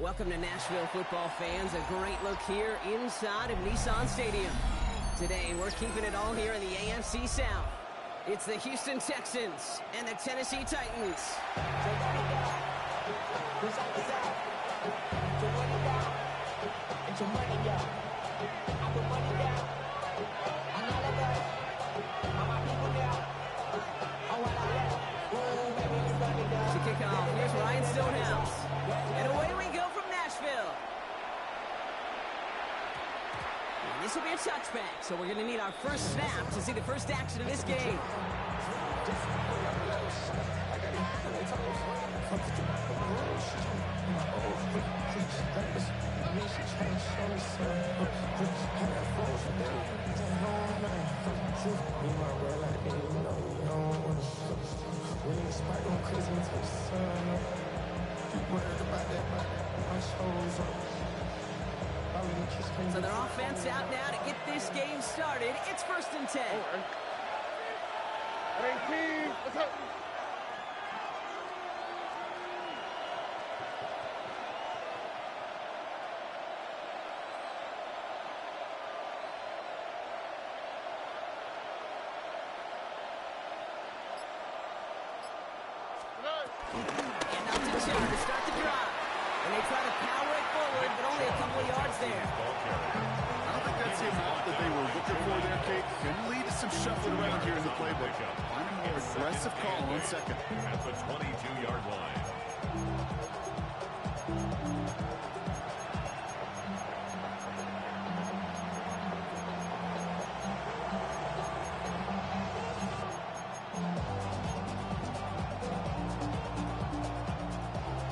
Welcome to Nashville football fans. A great look here inside of Nissan Stadium. Today, we're keeping it all here in the AFC South. It's the Houston Texans and the Tennessee Titans. To kick off, here's Ryan Stonehouse. And away we go from Nashville. And this will be a touchback, so we're going to need our first snap to see the first action of this game. So their offense out now to get this game started. It's 1st and 10. Let's go. And up to 2 to start the drive. And they try to power it forward, but only a couple of yards there. I don't think that's the amount that they were looking for there, Kate. Can lead to some shuffling around here in the playbook. Find a more aggressive call on second. At the 22-yard line.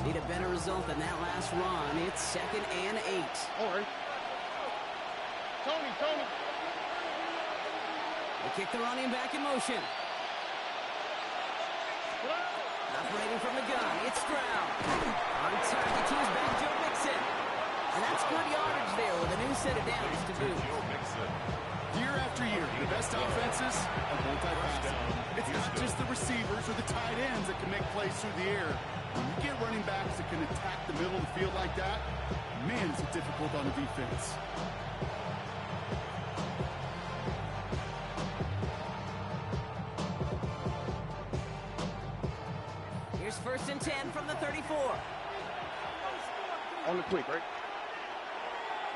Need a better result than that last run. It's 2nd and 8. All right. Tony. They kick the running back in motion. Operating from the gun, it's Stroud. On target to his back, Joe Mixon. And that's good yardage there with a new set of downs to boot. Year after year, the best offenses are multi-faceted. It's not just the receivers or the tight ends that can make plays through the air. When you get running backs that can attack the middle of the field like that, man, is it difficult on the defense. Here's 1st and 10 from the 34. On the quick, right?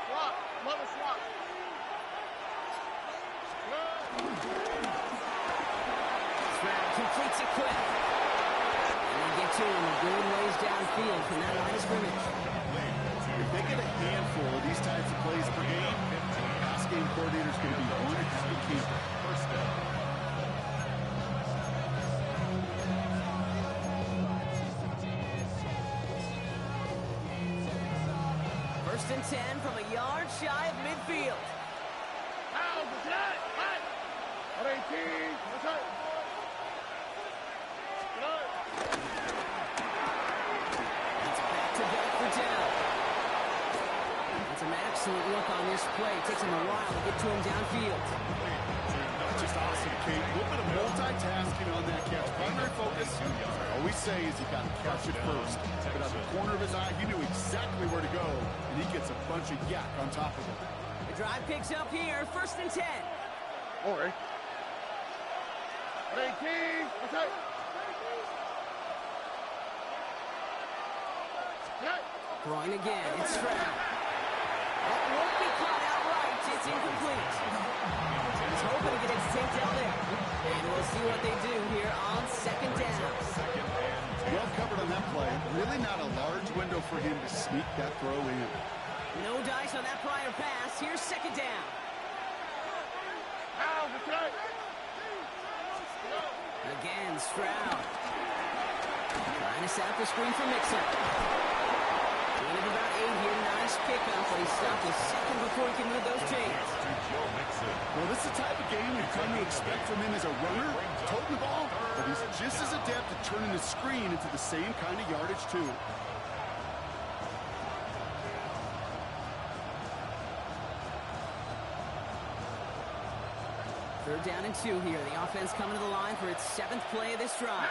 Swap. Mother swap. Stroud completes it quick. And they get to him a good ways downfield from that line of scrimmage. If they get a handful of these types of plays per game, pass game coordinator's going to be one happy camper. First down. First and 10 from a yard shy of midfield. It's back-to-back for down. That's an excellent look on this play. It takes him a while to get to him downfield. That's just awesome, Kate. A little bit of multitasking on that catch. Primary focus, I always say, is you got to catch it first. But out of the corner of his eye, he knew exactly where to go, and he gets a bunch of yak on top of it. The drive picks up here, 1st and 10. All right. Throwing again, it's Stroud. That won't be caught outright. It's incomplete. He's hoping to get his takedown there. And we'll see what they do here on 2nd down. Well covered on that play. Really not a large window for him to sneak that throw in. No dice on that prior pass. Here's 2nd down. Again, Stroud. Trying to set up the screen for Mixon. Gain of about 8 here. Nice pickup, but he stopped a second before he can move those chains. Well, this is the type of game we've come to expect from him as a runner, toting the ball, but he's just as adept at turning the screen into the same kind of yardage, too. 3rd down and 2 here. The offense coming to the line for its 7th play of this drive.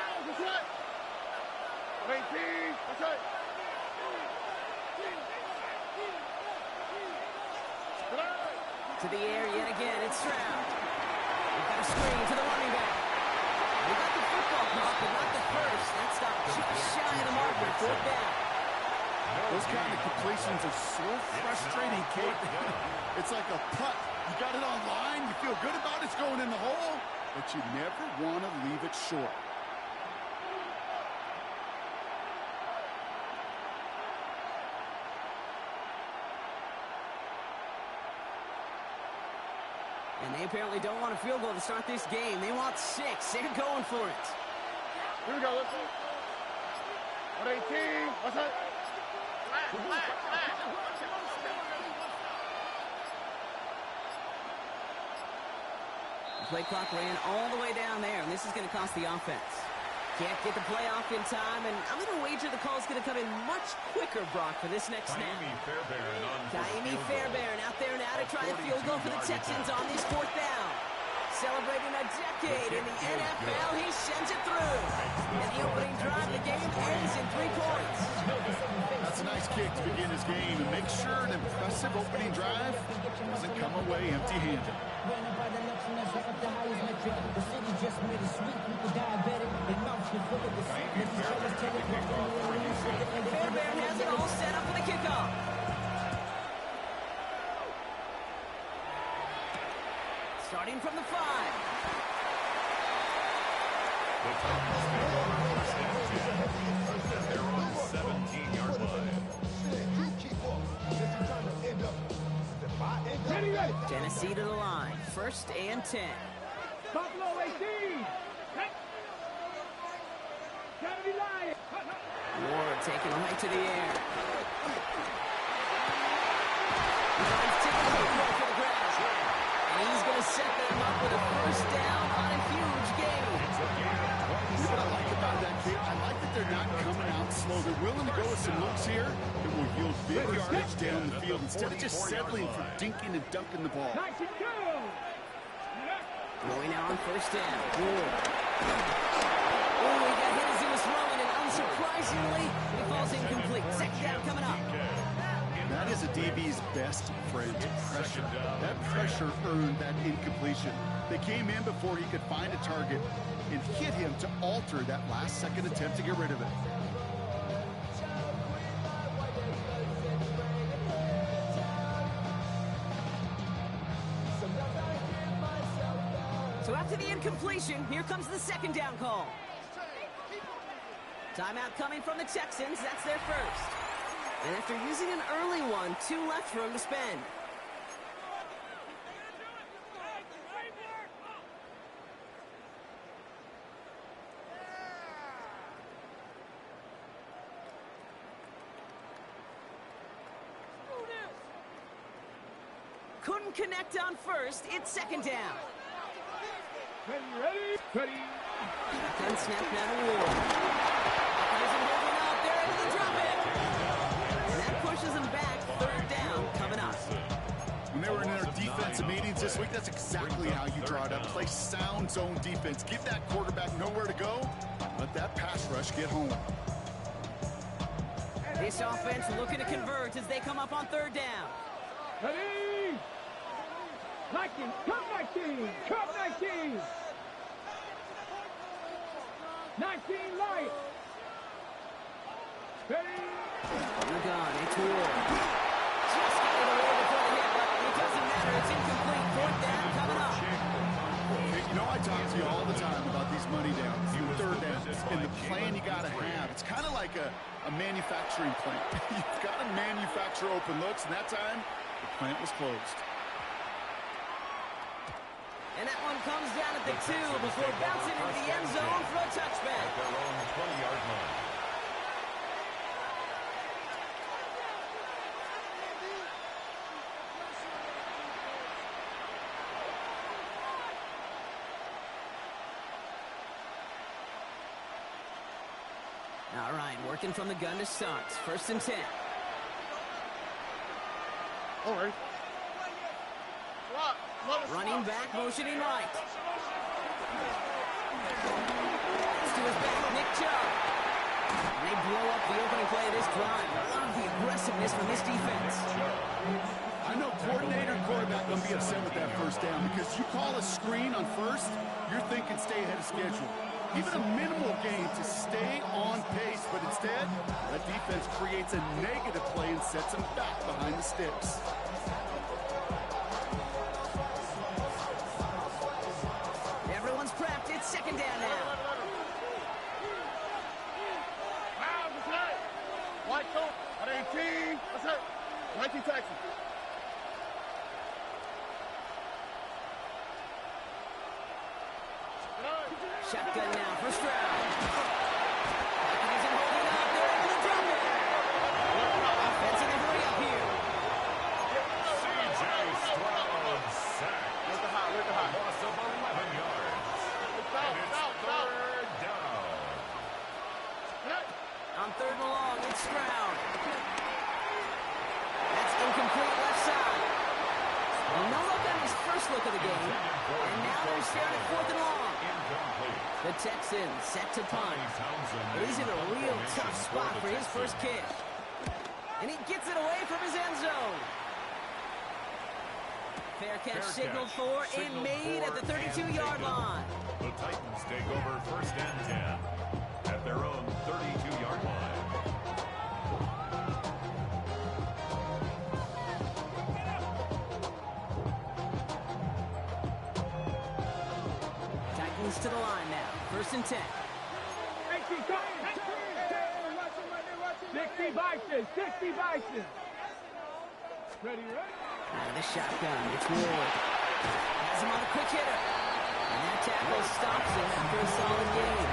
To the air yet again, it's Stroud. We've got a screen to the running back. We got the football caught, but not the first. That stopped just shy of the marker. Fourth down. Those kind of completions are so frustrating, Kate. It's like a putt. You got it on line, you feel good about it, it's going in the hole, but you never want to leave it short. And they apparently don't want a field goal to start this game. They want 6. They're going for it. Here we go. Let's go. 118. What's that? The play clock ran all the way down there, and this is going to cost the offense. Can't get the play off in time, and I'm going to wager the call's going to come in much quicker, Brock, for this next snap. Ka'imi Fairbairn out there now to try a field goal for the Texans on this fourth down. Celebrating a decade in the NFL, he sends it through. And the opening drive, the game ends in 3 points. That's a nice kick to begin his game, and make sure an impressive opening drive doesn't come away empty-handed. Fairbairn has it all set up for the kickoff. Starting from the 5. They're on the 17-yard line. Tennessee to the line. 1st and 10. Buffalo 18. Ward taken right to the air. Drives to the football for the grab. And he's going to set them up with a first down on a huge gain. You know what I like about that kick? I like that they're not coming out slow. They're willing to go with some looks here that will yield big yardage down the field instead of just settling for dinking and dunking the ball. Throwing now on 1st down. Ward. Oh, he got hit as he was throwing, and unsurprisingly, he falls incomplete. 2nd down coming up. That is a DB's best friend, pressure. That pressure earned that incompletion. They came in before he could find a target and hit him to alter that last-second attempt to get rid of it. So after the incompletion, here comes the 2nd down call. Timeout coming from the Texans. That's their first. And after using an early one, 2 left for him to spend. Couldn't connect on 1st. It's 2nd down. Ready. Gun snap now to Ward. There's him holding up. They're able to drop it. And that pushes him back. 3rd down coming up. When they were in their defensive meetings this week, that's exactly how you draw it up. Play sound zone defense. Give that quarterback nowhere to go. Let that pass rush get home. This offense looking to convert as they come up on 3rd down. Ready. 19. Come 19. Come 19. 19 light. Ready. You're gone. It's Ward. Just got it away before the hit, but it doesn't matter. It's incomplete. 4th down coming up. Hey, you know I talk to you all the time about these money downs, 3rd downs, and the plan you got to have. It's kind of like a manufacturing plant. You've got to manufacture open looks, and that time, the plant was closed. And that one comes down at the 2 before bouncing into the end zone for a touchback. At their own 20-yard line. All right, working from the gun to start. 1st and 10. All right. Running back, motioning right. Pass to his back, Nick Chubb. And they blow up the opening play of this drive. Love the aggressiveness from this defense. I know coordinator and quarterback going to be upset with that first down because you call a screen on first, you're thinking stay ahead of schedule. Even a minimal gain to stay on pace, but instead, that defense creates a negative play and sets them back behind the sticks. Everyone's prepped. It's second down now. White coat at 18. That's it. 19 Texans. Shotgun now for Stroud. Packers isn't holding up. They're able to drop it. Offense in a hurry up here. C.J. Stroud sacked. Where's the high? Where's the high? Loss of 11 yards. And it's third down. On third and long, it's Stroud. That's incomplete left side. No look on his first look of the game. And now they're staring at fourth and long. Incomplete. The Texans set to punt. But he's in a real tough spot for his first kick. And he gets it away from his end zone. Fair catch signaled for and made at the 32-yard line. The Titans take over first and 10 at their own 32-yard line. Titans to the line now. First and 10. 60 Vikings, 60 Vikings. Ready, right? Out of the shotgun, it's Ward. Has him on a quick hitter. And that tackle stops him after a solid game.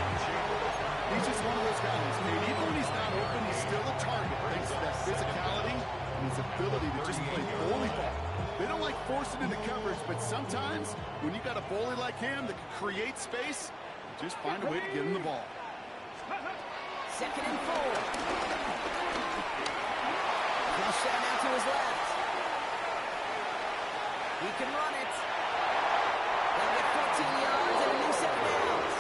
He's just one of those guys, man. Even when he's not open, he's still a target. Thanks to that physicality and his ability to just play bully ball. They don't like forcing into coverage, but sometimes when you got a bully like him that can create space, just find a way to get him the ball. Second and 4. He'll shut him out to his left. He can run it. They'll get 14 yards and a new set of downs.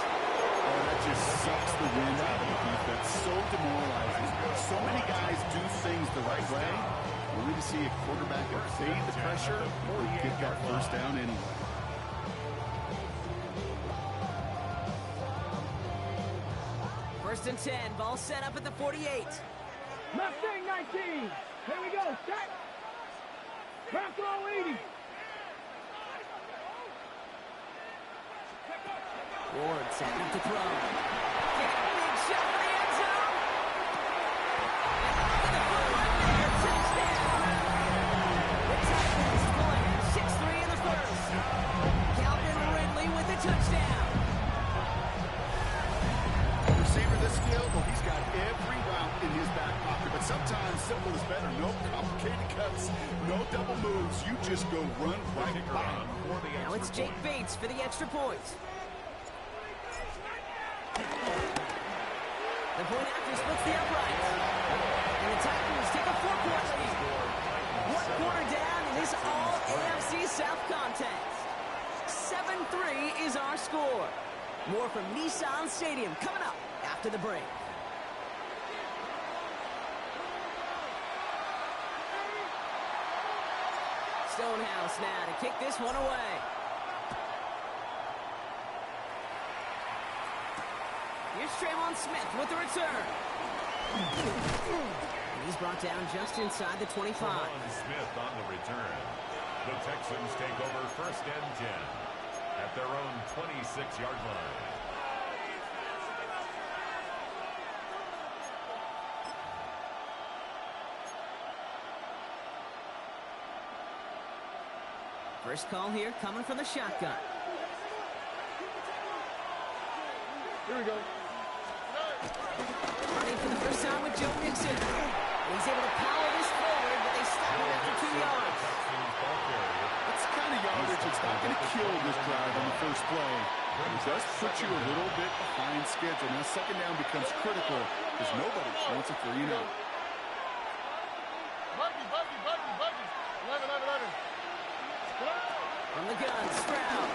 Oh, that just sucks the wind out of the defense. So demoralizing. So many guys do things the right way. Only to see a quarterback evade the pressure or get that first down anyway. First and 10. Ball set up at the 48. Mustang 19. Here we go. Set. Back row 80. Ward setting up to throw. Big shot for the end zone. And the ball right there. Touchdown. The Titans pull ahead 6-3 in the first. Calvin Ridley with the touchdown. Receiver this skilled, well, he's got every route in his back pocket. But sometimes simple is better. No complicated cuts, no double moves. You just go run right by him. Now it's Jake Bates for the extra point. The point after splits the uprights. And the Titans take a 4-point lead. One quarter down in this all-AFC South contest. 7-3 is our score. More from Nissan Stadium coming up after the break. Stonehouse now to kick this one away. Here's Trayvon Smith with the return. And he's brought down just inside the 25. Trayvon Smith on the return. The Texans take over first and 10 at their own 26-yard line. First call here coming from the shotgun. Here we go. Running for the first time with Joe Mixon. He's able to power this forward, but they stop him after 2 yards. It's kind of yardage. It's not going to kill this drive on the first play. But it does put you a little bit behind schedule. Now second down becomes critical because nobody wants a 3 and out. Buggy. 11. From the gun, Stroud.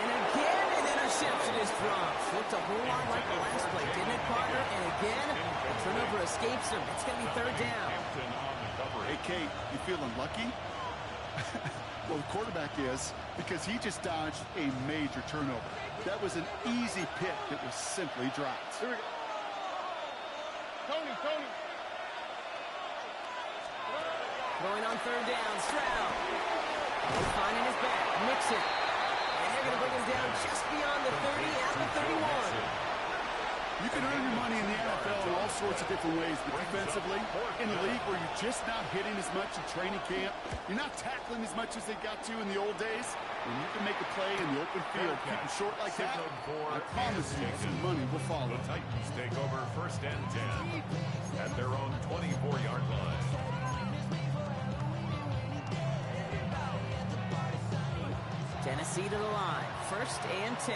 And again, an interception is dropped. Looked a whole lot like the last play, didn't it, partner? And again, the turnover escapes him. It's going to be third down. Hey, Kate, you feeling lucky? Well, the quarterback is, because he just dodged a major turnover. That was an easy pick that was simply dropped. Here we go. Tony. Going on third down, Stroud. He's finding his back, Mixon. And they're going to bring him down just beyond the 30 at the 31. You can earn your money in the NFL in all sorts of different ways, but defensively, in a league where you're just not hitting as much in training camp, you're not tackling as much as they got to in the old days, when you can make a play in the open field, keep them short like that, I promise you some money will follow. The Titans take over first and 10 at their own 24-yard line. Tennessee to the line, first and 10.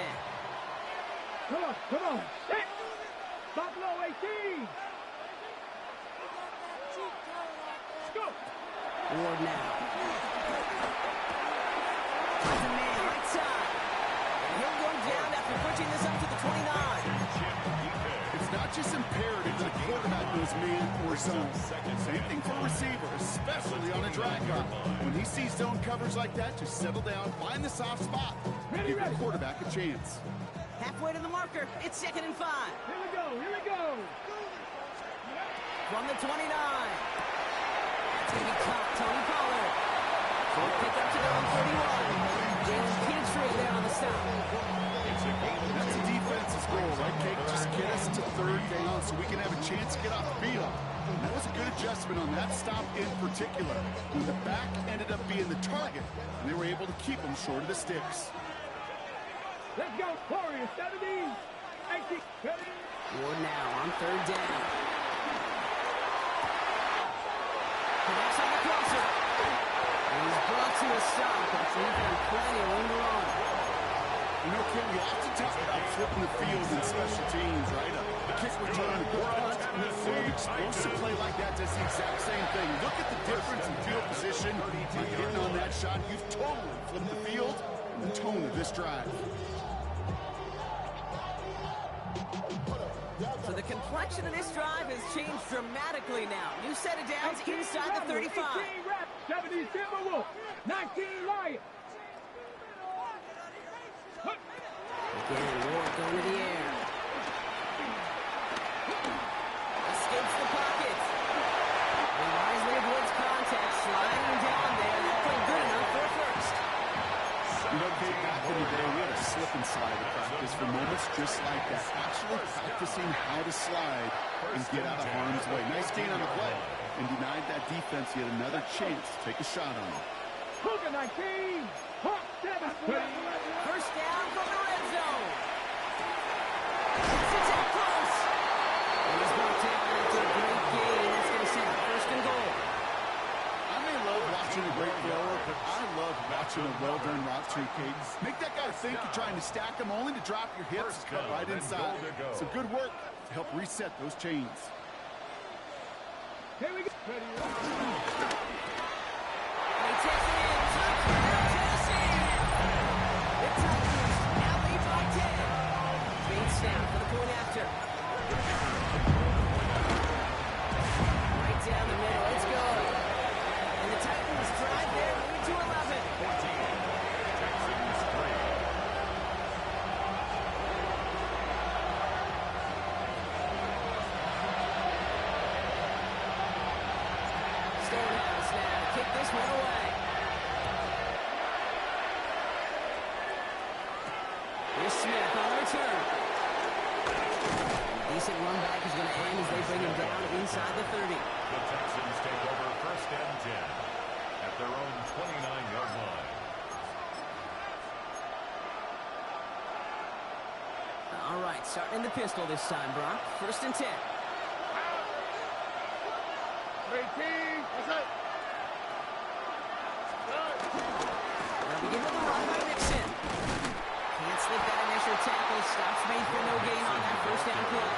Come on. Set. Buffalo 18. Go. Ward now. Finds a man right side. And he'll go down after pushing this up to the 29. It's not just imperative that a quarterback knows man or zone. Same thing for a receiver, especially on a drag route. When he sees zone coverage like that, just settle down, find the soft spot, and give your quarterback a chance. Halfway to the marker, it's second and 5. Here we go. From the 29. That's going to be caught, Tony Pollard. So we'll pick up to their own 31. Jalen Pitre there on the stop. That's a defense's goal, right, Kate? Just get us to third down so we can have a chance to get off the field. And that was a good adjustment on that stop in particular, when the back ended up being the target, and they were able to keep him short of the sticks. Let's go, Warriors. 17, 18, 20. Ward now on third down. Connects on the crosser. And he's brought to a stop after he's got plenty of room to run. You know, Kim, we often talk about flipping the field in special teams, right? A kick return, a good punt, an explosive play like that does the exact same thing. Look at the difference in field position by hitting on that shot. You've totally flipped the field and the tone of this drive. So the complexion of this drive has changed dramatically now. New set of downs inside the 35. 18 Raps, 17 Timberwolves, 19 Lions. Again, Ward going to the air. Escapes the pocket. And wisely avoids contact, sliding down there. That played good enough for a first. You know, Kate, back in the day, we had a slip and slide at practice for moments just like that. Actually practicing how to slide and get out of harm's way. Nice gain on the play, and denied that defense yet another chance to take a shot on him. Cougar 19, Hawk 7. First down from the red zone. It's out close. And he's going to take it to a great gain. That's going to set up first and goal. I may love watching a great thrower, but I love watching a well-done route too, Kate. Make that guy think you're trying to stack him only to drop your hips, cut right inside. Some good work to help reset those chains. Here we go. And he takes it in. Touchdown, Tennessee. The Titans now lead by 10. Big snap for the point after. Right down the middle. It's good. And the Titans drive their lead to 11. 14. Texans 3. Stonehouse now to kick this one away. Here's Smith on the return. Decent run back is going to end as they bring him down inside the 30. The Texans take over first and 10 at their own 29-yard line. All right, starting in the pistol this time, Brock. First and 10. 18. That's it. They'll begin with a run by Mixon. Can't slip that initial tackle. Stops made for no gain on that first down play.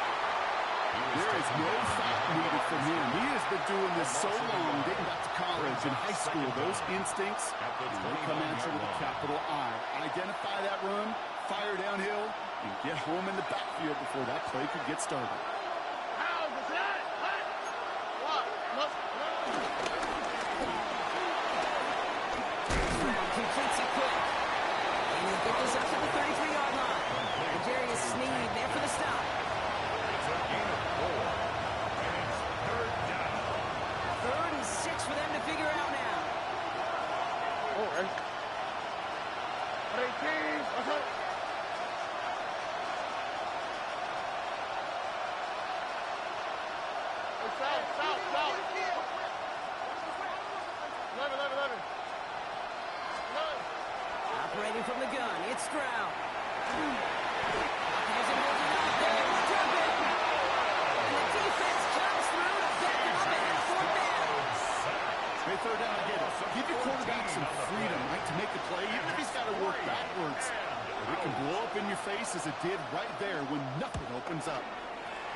There is no thought needed from him. He has been doing this so long, dating back to college and high school. Those instincts, they come at you with a capital I. Identify that run, fire downhill, and get home in the backfield before that play could get started. How's that? What? completes it quick. And he'll get this up to the 33-yard line. Darius Sneed there for the stop. It's a gain of 4. And it's third down. 3rd and 6 for them to figure out now. Oh, right. 18. Okay. South. 11. Operating from the gun, it's Stroud. Has him holding up there. He'll drop it. And the defense comes through to back him up ahead of 4th down. Hey, third down again. Give your quarterback some freedom, right, to make the play, even if he's got to work backwards. It can blow up in your face as it did right there when nothing opens up.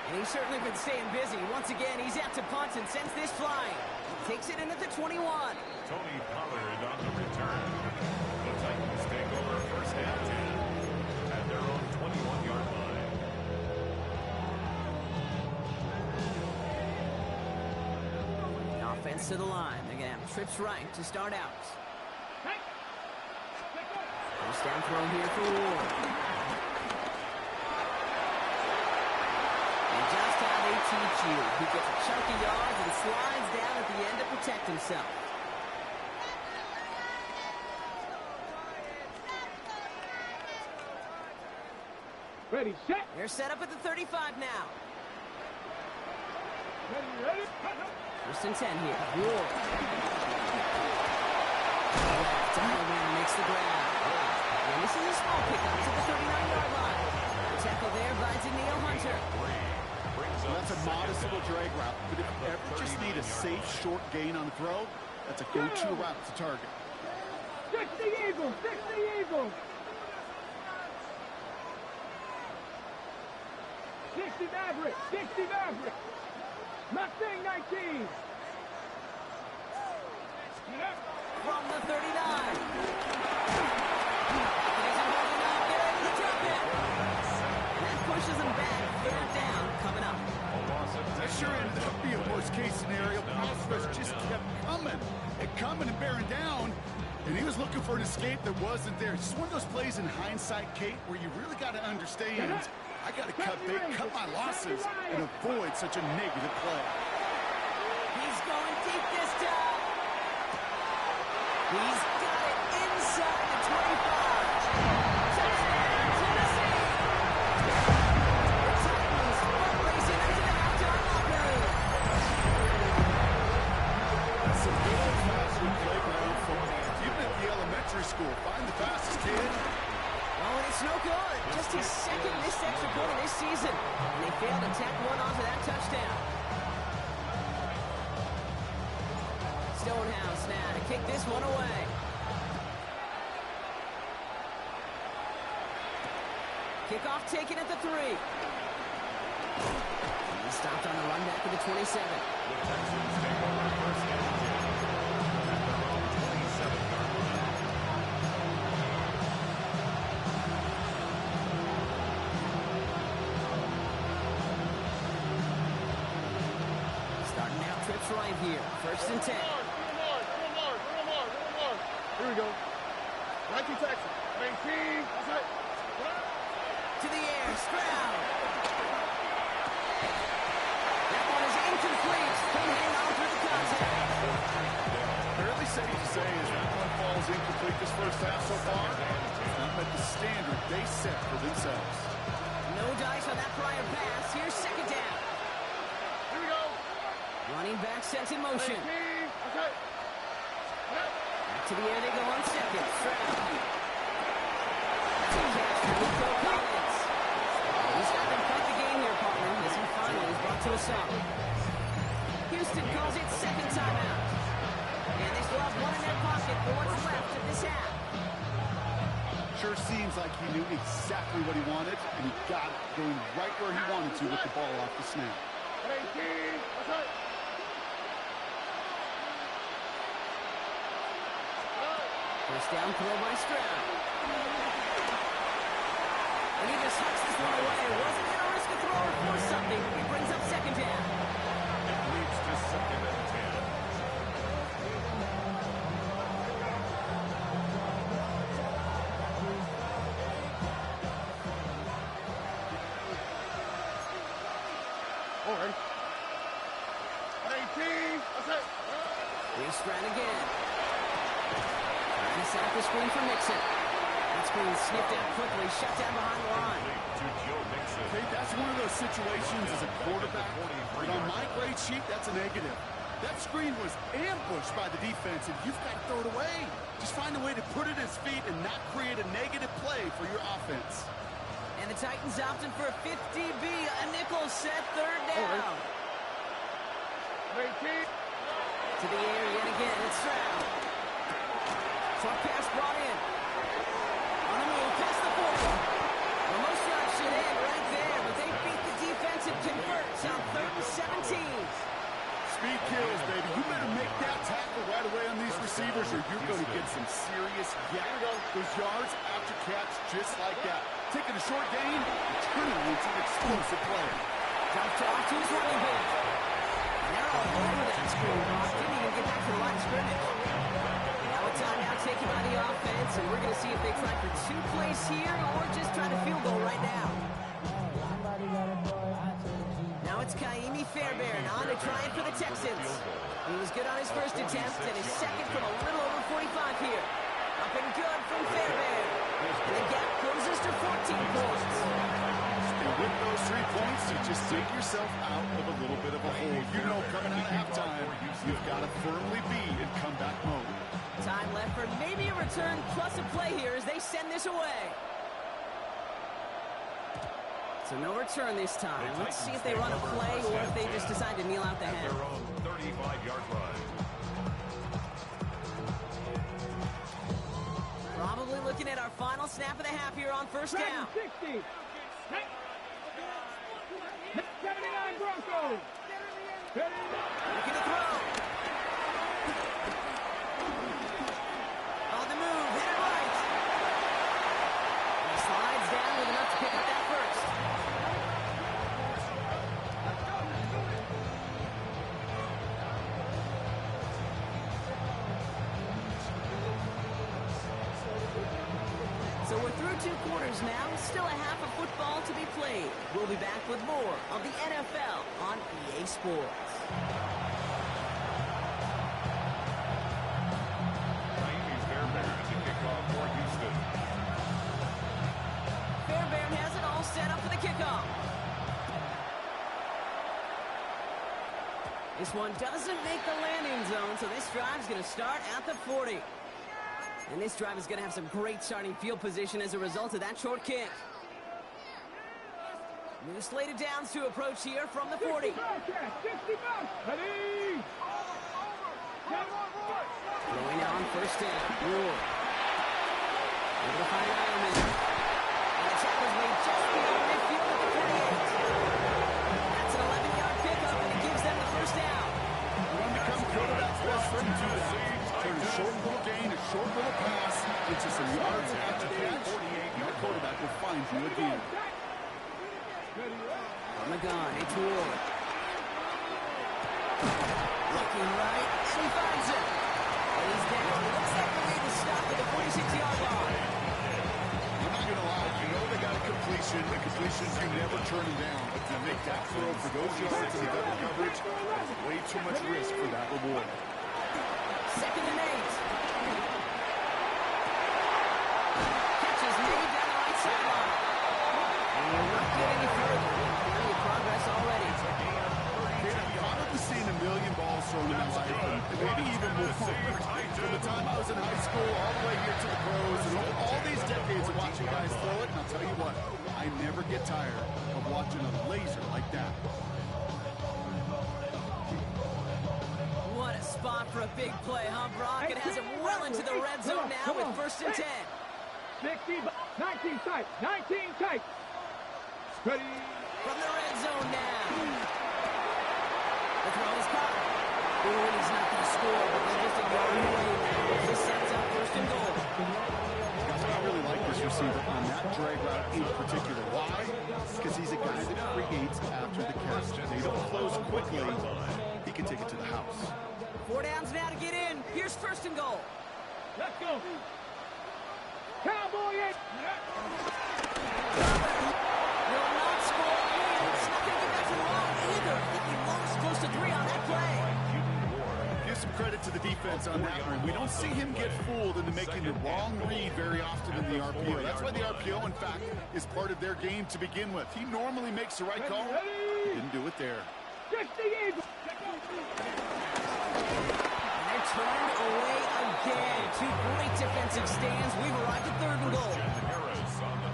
And he's certainly been staying busy. Once again, he's out to punt and sends this flying. Takes it in at the 21. Tony Pollard on the return. The Titans take over first and 10 at their own 21-yard line. Offense to the line. They're going to have trips right to start out. First down throw here for Ward. And just how they teach you. He gets chunky yards and slides down at the end to protect himself. Ready, set. They're set up at the 35 now. Ready. First and 10 here. Ward. Left around makes the grab. And this is a small pickup to the 39-yard line. The tackle there by Danielle Hunter. Well, that's a modest little drag route, but if you ever just need a safe, short gain on the throw, that's a go-to route to target. 60 Eagles. 60 Maverick. Mustang 19. From the 39. He's holding up. Get ready to drop it. And that pushes him back. 3rd down coming up. That sure ended up being a worst-case scenario. Pass rush just kept coming and bearing down. And he was looking for an escape that wasn't there. It's just one of those plays in hindsight, Kate, where you really got to understand, I got to cut my losses and avoid such a negative play. He's going deep this time. He's got it inside the 25. Touchdown, Tennessee. The Titans are racing into the halftime locker room. That's some good old-fashioned playground football. Even at the elementary school, find the fastest kid. Oh, and it's no good. Just his second missed extra point of this season. And they failed to tack one onto that touchdown. Stonehouse now to kick this one away. Kickoff taken at the 3. He stopped on the run back of the 27. The Texans take over first and 10 at their own 27-yard line. Starting out trips right here. First and 10. Here we go. 19 Texans. 19. That's it. To the air, Stroud. That one is incomplete. Couldn't hang on through the contact. Fairly safe to say as that one falls incomplete this first half so far. It's not met the standard they set for themselves. No dice on that prior pass. Here's second down. Here we go. Running back sent in motion. 19. Okay. Back to the air they go on second. Stroud. That's a catch for Nico Collins. He's having quite the game here, partner, as he finally is brought to a stop. Houston calls it second timeout. And they still have one in their pocket for what's left of this half. Sure seems like he knew exactly what he wanted, and he got it, going right where he wanted to with the ball off the snap. 18. Okay. First down throw by Stroud. And he just hucks this one away. Wasn't going to risk a throw or force something. He brings up second down. It leads to second and 10. They strand again. Trying to set up the screen for Mixon. That screen snipped out quickly, shut down behind the line. To Joe Mixon. Okay, that's one of those situations as a quarterback, but on my grade sheet, that's a negative. That screen was ambushed by the defense, and you've got to throw it away. Just find a way to put it at his feet and not create a negative play for your offense. And the Titans opting for a 50B, a nickel set, third down. 18. To the air yet again, it's Stroud. Short pass brought in. On the move, past the 40. Well, most shots should end right there, but they beat the defense and converts on 3rd and 17. Speed kills, baby. You better make that tackle right away on these receivers or you're going to get some serious those yards after catch just like that. Taking a short gain, turning it into an explosive play. Dumped off to his running back. Now all over that screen. Didn't even get back to the line of scrimmage. Now a timeout taken by the offense, and we're going to see if they try for 2 plays here or just try to field goal right now. Now it's Ka'imi Fairbairn on to try it for the Texans. He was good on his first attempt and his second from a little over 45 here. Up and good from Fairbairn. And the gap closes to 14 points. And with those 3 points, you just dig yourself out of a little bit of a hole. You know, coming out of halftime, you've got to firmly be in comeback mode. Time left for maybe a return plus a play here as they send this away. So no return this time. Let's see if they run a play or if they just decide to kneel out the hand. Their own 35-yard line. Probably looking at our final snap of the half here on first down. 60. 79 Broncos. Looking to throw. On the move, hit it right. He slides down with enough to pick up that first. So we're through 2 quarters now. Still a half of football to be played. We'll be back with more of the NFL on EA Sports. Ka'imi Fairbairn to kick off for Houston. Fairbairn has it all set up for the kickoff. This one doesn't make the landing zone, so this drive's going to start at the 40. And this drive is going to have some great starting field position as a result of that short kick. New slated downs to approach here from the 40. 60 bucks. Ready. Throwing on first down. Rule. Able to find Ironman. And the tackle's made just beyond midfield at the 48. That's an 11-yard pickup, and it gives them the first down. You want to become quarterback plus from do that. Turn a short little gain, a short little pass into some yards after catch. Your quarterback will find you again. From the gun, a tool. Looking right, and he finds it. And he's down. Looks like they made the stop at the 46-yard line. I'm not going to lie. You know they got a completion. The completions, you never turn them down. But to make that throw for those yards in the double coverage, that's way too much risk for that reward. 2nd and 8. Catch is made down the right sideline. And we're not getting any further. Plenty of progress already. I'm caught up to seeing a million balls thrown in my life, and maybe even more. From the time I was in high school all the way here to the pros, and all these decades of watching guys throw it, and I'll tell you what, I never get tired of watching a laser like that. What a spot for a big play, huh, Brock? It has him well into the red zone now with 1st and 10. 60, 19 tight, 19 tight. Ready. From the red zone now. The throw is caught. Ooh, and he's not going to score, but they're just a yard away now. This sets up 1st and goal. Guys, I really like this receiver on that drag route in particular. Why? Because he's a guy that creates after the catch. They don't close quickly. He can take it to the house. 4 downs now to get in. Here's 1st and goal. Let's go. Cowboy it. Will not score. It's not going to get back to the line either. I think he lost close to 3 on that play. Houston some credit to the defense on that one. We don't see him get fooled into making the wrong read very often in the RPO. That's why the RPO, in fact, is part of their game to begin with. He normally makes the right call. Didn't do it there. And they're turned away again. Two great defensive stands. We've arrived at 3rd and goal.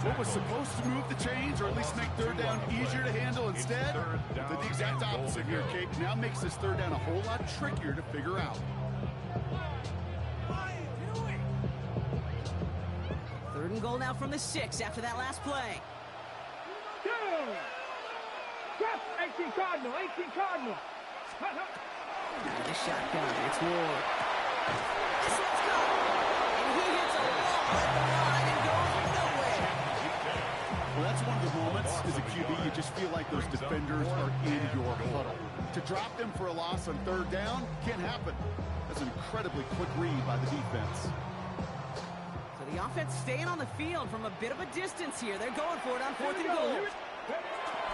What was supposed to move the chains, or at least make 3rd down easier to handle instead, did the exact opposite here, Kate. Now makes this 3rd down a whole lot trickier to figure out. 3rd and goal now from the 6 after that last play. Drop 18 Cardinal, 18 Cardinal. Out of the shotgun, it's Ward. This one's good. And he hits a ball at the line and goes nowhere. Well, that's one of the moments as a QB, you just feel like those defenders are in your huddle. To drop them for a loss on 3rd down can't happen. That's an incredibly quick read by the defense. So the offense staying on the field from a bit of a distance here. They're going for it on 4th and goal.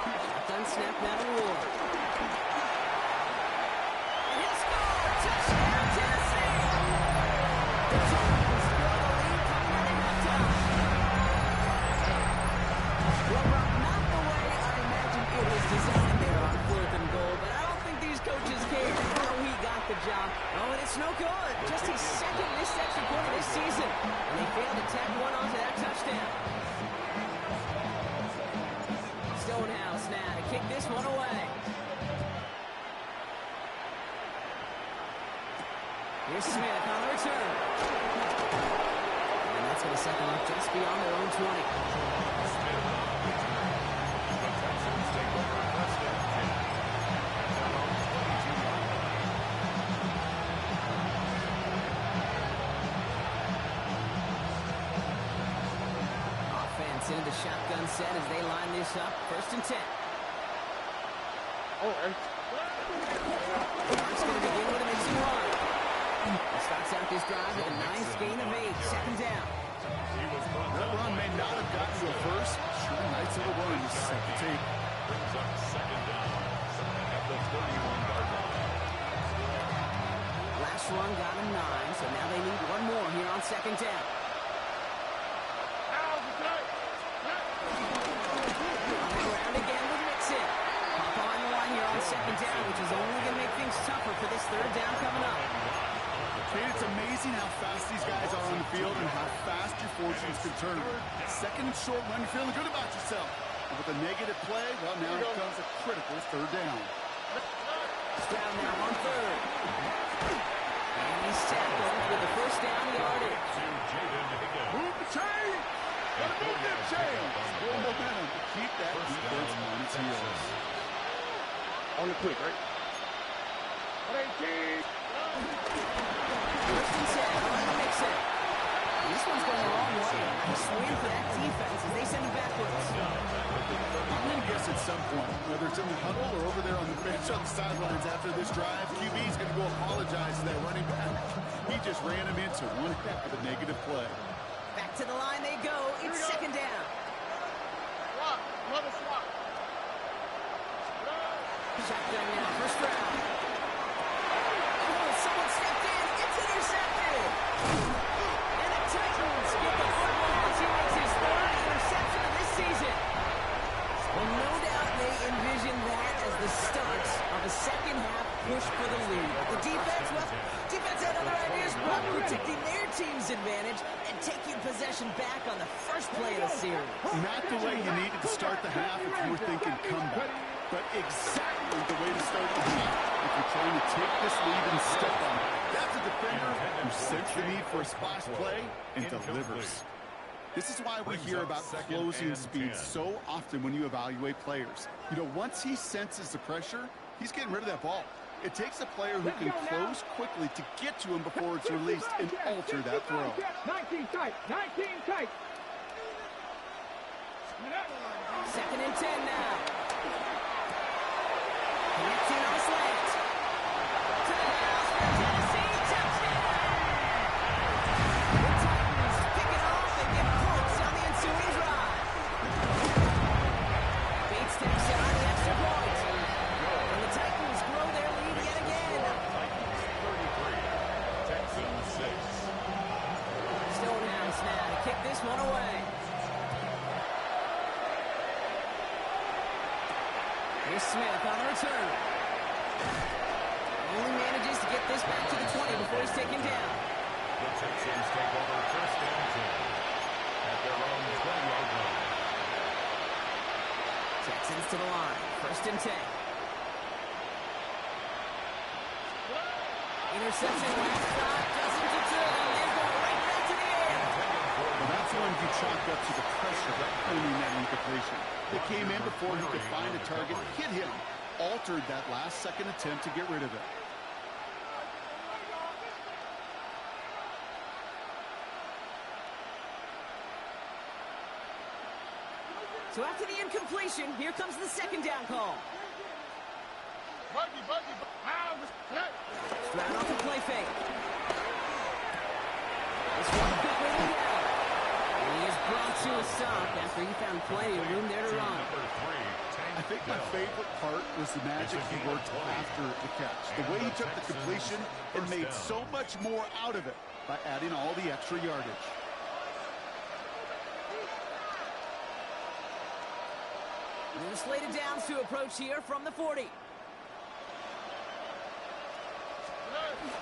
Shotgun snap now to Ward. And he'll score! Touchdown, Tennessee! The Titans throw the lead coming out of halftime. Well, Rob, not the way I imagined it was designed there on 4th and goal, but I don't think these coaches cared how he got the job. Oh, and it's no good. Just his 2nd missed extra point of this season. And they failed to tack one onto that touchdown. Stonehouse now to kick this one away. Here's Smith on the return. And that's going to set them up just beyond their own 20. The Texans take over 1st and 10. Offense into the shotgun set as they line this up. 1st and 10. Mark's going to begin with a mixing run. He starts out this drive with a nice gain of 8. 2nd down. That run may not have gotten to a first. Sure, nice little run to set the tape. Brings up 2nd down at the 31-yard line. Last run got him 9, so now they need one more here on 2nd down. On the ground again with Mixon. Pop on the line here on 2nd down, which is only going to make things tougher for this 3rd down coming up. Kate, it's amazing how fast these guys are on the field and how fast your fortunes can turn. 2nd and short when you're feeling good about yourself. And with a negative play, well, now it comes a critical 3rd down. Stroud now on 3rd. And he's tackled with the 1st down yardage. Move the chain! Gotta move that chain! Full momentum to keep that defense on its heels. On the quick, right? 18! 1st and 10 on the Mixon. This one's going the wrong way. Nice swing for that defense as they send it backwards. I'm going to guess at some point, whether it's in the huddle or over there on the bench on the sidelines after this drive, QB's going to go apologize to that running back. He just ran him into one heck of a negative play. Back to the line they go. It's 2nd down. Swap! Another swap! Shotgun now for Stroud. Oh, someone stepped in. It's intercepted. And the Titans get the football as he makes his 3rd interception of this season. Well, no doubt they envision that as the start of a 2nd half push for the lead. The defense, well, defense had other ideas about protecting their team's advantage and taking possession back on the first play of the series. Not the way you needed to start the half if you were thinking comeback, but exactly the way to start the half if you're trying to take this lead and step on it. That's a defender who senses the need for a splash play and delivers. This is why we hear about closing speed so often when you evaluate players. You know, once he senses the pressure, he's getting rid of that ball. It takes a player who can close quickly to get to him before it's released and alter that throw. 19 tight, 19 tight. 2nd and 10 now. Connecting on a slant. To the house for Tennessee. Touchdown! The Titans pick it off and get points on the ensuing drive. Bates takes it on the extra point. And the Titans grow their lead yet again. and 6. Stonehouse now to kick this one away. Here's Smith on the return. Only manages to get this back to the 20 before he's taken down. The Texans take over first and 10 at their own 12-yard line. Texans to the line. First and 10. Interception last stop. Doesn't deter them. They're going right back to the air. Well, that's when you chalk up to the pressure owning that incompletion. They came in before he could find a target, hit him, altered that last-second attempt to get rid of it. So after the incompletion, here comes the second down call. Stroud off the play fake. This one quickly down. And he is brought to a stop after he found plenty of room there to run. I think my favorite part was the magic he worked after the catch. The way he took the completion and made so much more out of it by adding all the extra yardage. New slated downs to approach here from the 40.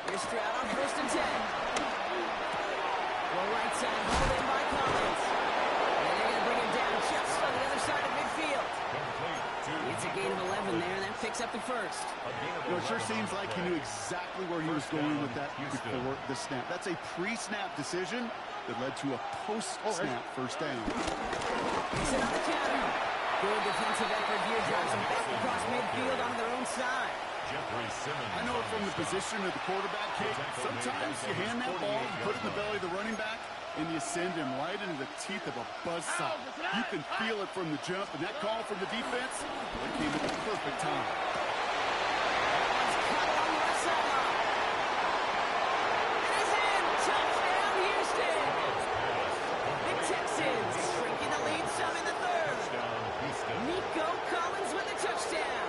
Here's Stroud on first and 10. Well, right side, hauled in by Collins. And they're going to bring him down just on the other side of midfield. It's a gain of 11 there, and that picks up the first. You know, it sure seems like he knew exactly where he was going with that before the snap. That's a pre-snap decision that led to a post-snap first down. He's in on the counter. Good defensive effort here, drives them back across midfield on their own side. I know from the position of the quarterback kick, sometimes you hand that ball, put it in the belly of the running back, and you send him right into the teeth of a buzzsaw. You can feel it from the jump, and that call from the defense, it came at the perfect time. It is in! Touchdown, Houston! The Texans shrinking the lead some in the third. Nico Collins with a touchdown.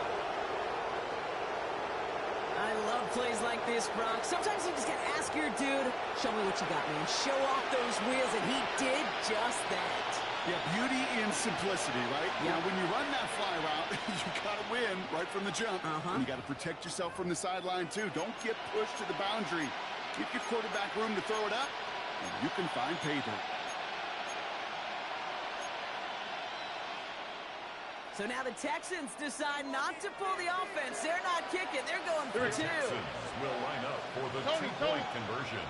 I love plays like this, Brock. Sometimes you just gotta ask your dude, show me what you got, man. Show off those wheels, and he did just that. Yeah, beauty in simplicity, right? Yep. Now, when you run that fly route, you gotta win right from the jump. And you gotta protect yourself from the sideline, too. Don't get pushed to the boundary. Give your quarterback room to throw it up, and you can find pay dirt. So now the Texans decide not to pull the offense. They're not kicking. They're going for two. Texans will line up for the two-point conversion.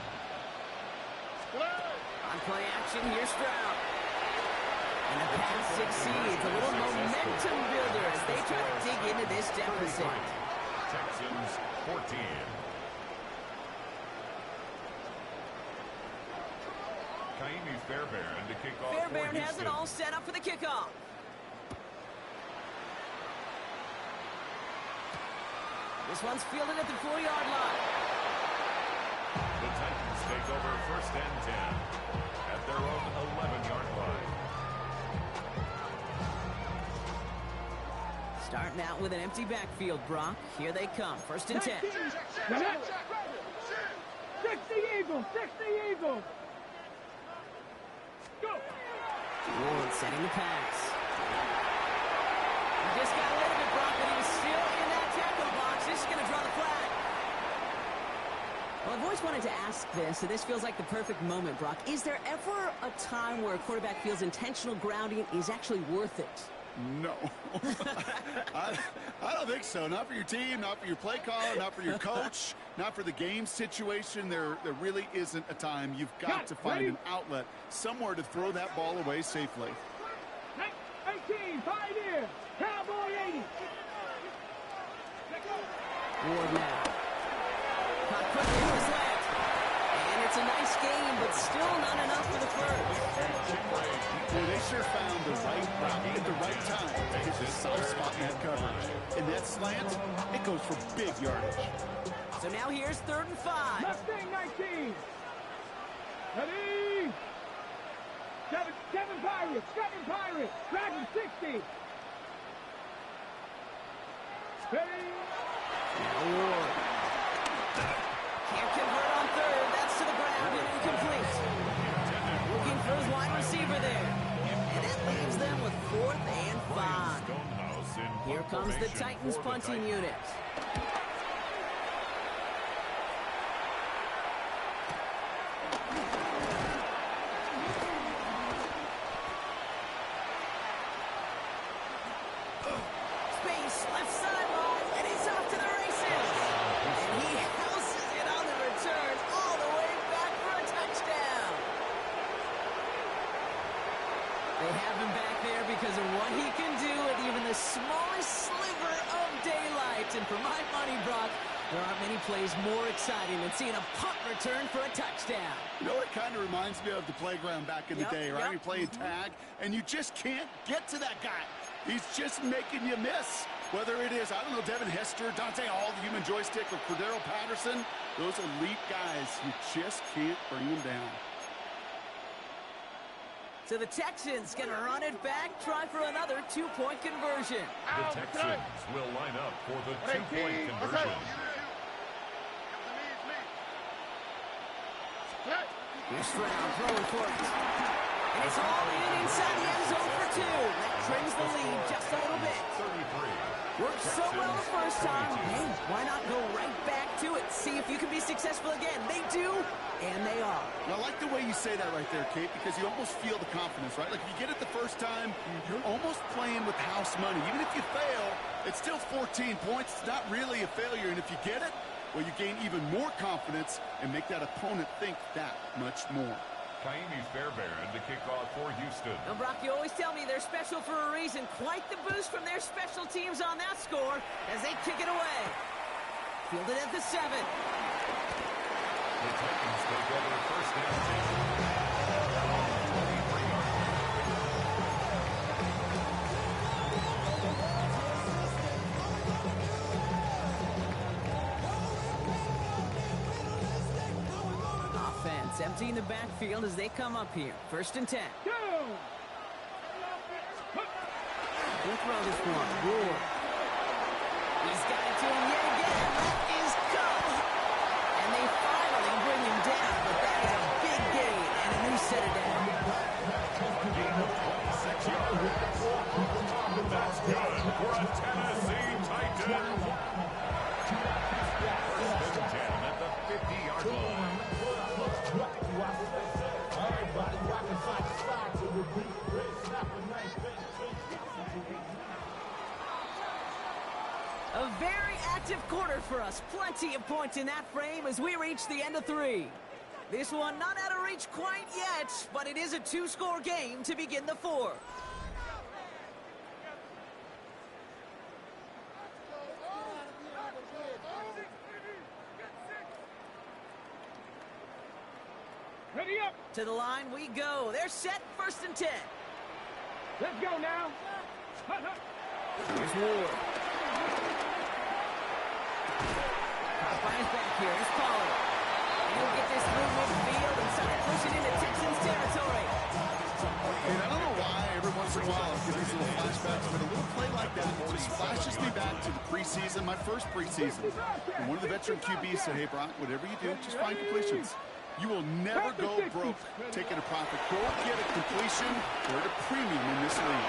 On play action, here's Stroud. And the pass succeeds. A little momentum builder as they try to dig into this deficit. Texans 14. Kaimi Fairbairn to kick off. Fairbairn has it all set up for the kickoff. This one's fielded at the 4-yard line. The Titans take over first and 10 at their own 11-yard line. Starting out with an empty backfield, Brock. Here they come. First and 10. 6 the Eagles! 6 the Eagles! Go! Ward setting the pass. He just got rid of it, Brock, but he was still in that tackle box. This is going to draw the flag. Well, I've always wanted to ask this, and this feels like the perfect moment, Brock. Is there ever a time where a quarterback feels intentional grounding is actually worth it? No. I don't think so. Not for your team, not for your play caller, not for your coach, not for the game situation. There really isn't a time. You've got to find an outlet, somewhere to throw that ball away safely. 18, 5 here. Cowboy 80. Ward now. Not quickly to his left. And it's a nice game, but still not enough for the first. Well, they sure found the right route at the right time to hit this soft spot in that coverage. And that slant, it goes for big yardage. So now here's 3rd and 5. Mustang 19. Ready? Seven Pirates. Dragon 60. Ready? Ward. Can't convert on 3rd. That's comes the Titans punting unit. Space, left sideline, and he's off to the races. And he houses it on the return all the way back for a touchdown. They have him back there because of what he can do with even the smallest sliver of daylight. And for my money, Brock, there aren't many plays more exciting than seeing a punt return for a touchdown. You know, it kind of reminds me of the playground back in the day, right? You're playing tag, and you just can't get to that guy. He's just making you miss. Whether it is, I don't know, Devin Hester, Dante Hall, the human joystick, or Cordero Patterson, those elite guys, you just can't bring them down. So the Texans going to run it back, try for another two-point conversion. The Texans will line up for the two-point conversion. Here's Stroud throwing for it. And it's all in inside the end zone for two. That trims the lead just a little bit. 33. Worked so well the first time. Hey, why not go right back to it? See if you can be successful again. They do, and they are. I like the way you say that right there, Kate, because you almost feel the confidence, right? Like, if you get it the first time, you're almost playing with house money. Even if you fail, it's still 14 points. It's not really a failure. And if you get it, well, you gain even more confidence and make that opponent think that much more. Kaimi Fairbairn to kick off for Houston. Now, Brock, you always tell me they're special for a reason. Quite the boost from their special teams on that score as they kick it away. Fielded at the 7. The Titans take over first and 10. Offense emptying the backfield as they come up here. First and 10. Go! He'll throw this one. Ward. He's got it to him yet again. That is good. And they finally bring him down, but that is a big gain and a new set of down. Gain of 26 yards. That's good for a Tennessee Titan. First and 10 at the 50-yard line. A very active quarter for us. Plenty of points in that frame as we reach the end of 3. This one not out of reach quite yet, but it is a 2-score game to begin the 4th. Ready up! To the line we go. They're set, first and 10. Let's go now! Here's Ward. Popeyes back here. Here's Pollard. And he'll get this through midfield and start pushing into Texans territory. And I don't know why every once in a while I get these little flashbacks, but a little play like that just flashes me back to the preseason, my first preseason. And one of the veteran QBs said, hey, Brock, whatever you do, just find completions. You will never go broke taking a profit. Go get a completion. They're at a premium in this league.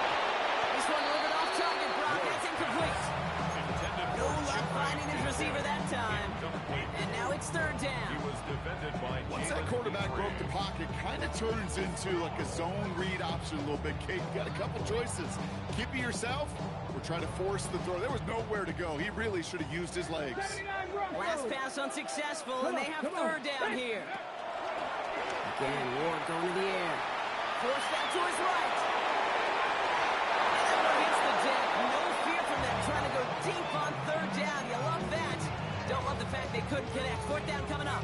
This one a little bit off target, Brock. That's incomplete. No luck finding his receiver that time. And now it's third down. Once that quarterback broke the pocket, kind of turns into like a zone read option a little bit. Kate, you got a couple choices. Keep it yourself or try to force the throw. There was nowhere to go. He really should have used his legs. Last pass unsuccessful, and they have third down here. Again, Ward going to the air. Forced that to his right. And that one hits the deck. No fear from them trying to go deep on third down. You love that. Don't love the fact they couldn't connect. Fourth down coming up.